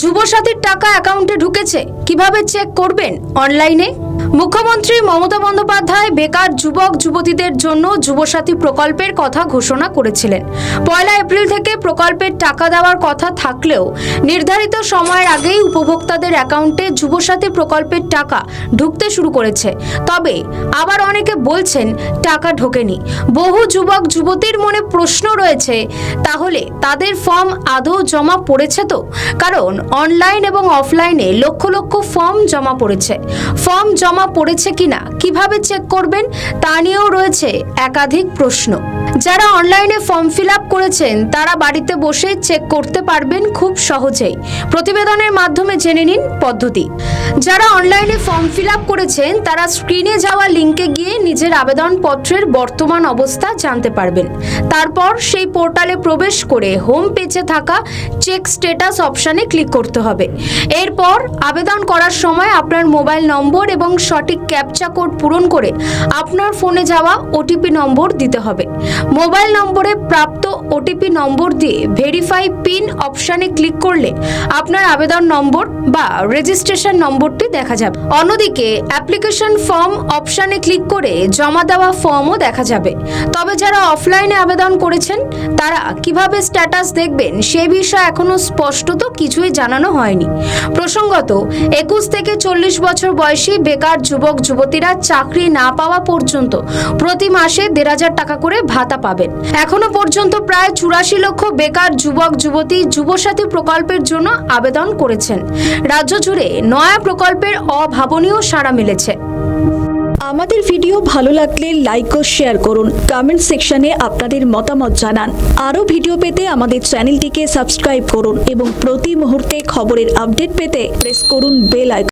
যুবসাথীর টাকা অ্যাকাউন্টে ঢুকেছে, কিভাবে চেক করবেন অনলাইনে? মুখ্যমন্ত্রী মমতা বন্দ্যোপাধ্যায় বেকার যুবক যুবতীদের জন্য যুবসাথী প্রকল্পের কথা ঘোষণা করেছিলেন। 1 এপ্রিল থেকে প্রকল্পের টাকা দেওয়ার কথা থাকলেও নির্ধারিত সময়ের আগেই উপভোক্তাদের অ্যাকাউন্টে যুবসাথী প্রকল্পের টাকা ঢুকতে শুরু করেছে। তবে আবার অনেকে বলছেন টাকা ঢোকেনি। বহু যুবক যুবতীর মনে প্রশ্ন রয়েছে, তাহলে তাদের ফর্ম আদৌ জমা পড়েছে তো? কারণ অনলাইন এবং অফলাইনে লক্ষ লক্ষ ফর্ম জমা পড়েছে। ফর্ম জমা পড়েছে কিনা কিভাবে চেক করবেন তা নিয়েও রয়েছে একাধিক প্রশ্ন। যারা অনলাইনে ফর্ম ফিল আপ করেছেন তারা বাড়িতে বসে চেক করতে পারবেন খুব সহজেই। প্রতিবেদনের মাধ্যমে জেনে নিন পদ্ধতি। যারা অনলাইনে ফর্ম ফিল আপ করেছেন তারা স্ক্রিনে যাওয়া লিঙ্কে গিয়ে নিজের আবেদনপত্রের বর্তমান অবস্থা জানতে পারবেন। তারপর সেই পোর্টালে প্রবেশ করে হোম পেজে থাকা চেক স্ট্যাটাস অপশানে ক্লিক করতে হবে। এরপর আবেদন করার সময় আপনার মোবাইল নম্বর এবং সঠিক ক্যাপচা কোড পূরণ করে আপনার ফোনে যাওয়া ওটিপি নম্বর দিতে হবে। মোবাইল নম্বরে প্রাপ্ত ওটিপি নম্বর দিয়ে ভেরিফাই পিন অপশানে ক্লিক করলে আপনার আবেদন নম্বর বা রেজিস্ট্রেশন নম্বরটি দেখা যাবে। অন্যদিকে অ্যাপ্লিকেশন ফর্ম অপশানে ক্লিক করে জমা দেওয়া ফর্মও দেখা যাবে। তবে যারা অফলাইনে আবেদন করেছেন তারা কিভাবে স্ট্যাটাস দেখবেন সে বিষয়ে এখনো স্পষ্টত কিছুই জানানো হয়নি। প্রসঙ্গত 21 থেকে 40 বছর বয়সী বেকার যুবক যুবতীরা চাকরি না পাওয়া পর্যন্ত প্রতি মাসে 1,500 টাকা করে ভাতা পাবেন। এখনো পর্যন্ত প্রায় 84 লক্ষ বেকার যুবক যুবতী যুবসাথী প্রকল্পের জন্য আবেদন করেছেন। রাজ্য জুড়ে নয়া প্রকল্পের অভাবনীয় সাড়া মিলেছে। আমাদের ভিডিও ভালো লাগলে লাইক ও শেয়ার করুন। কমেন্ট সেকশনে আপনাদের মতামত জানান। আরও ভিডিও পেতে আমাদের চ্যানেলটিকে সাবস্ক্রাইব করুন এবং প্রতি মুহূর্তে খবরের আপডেট পেতে প্রেস করুন বেল আইকন।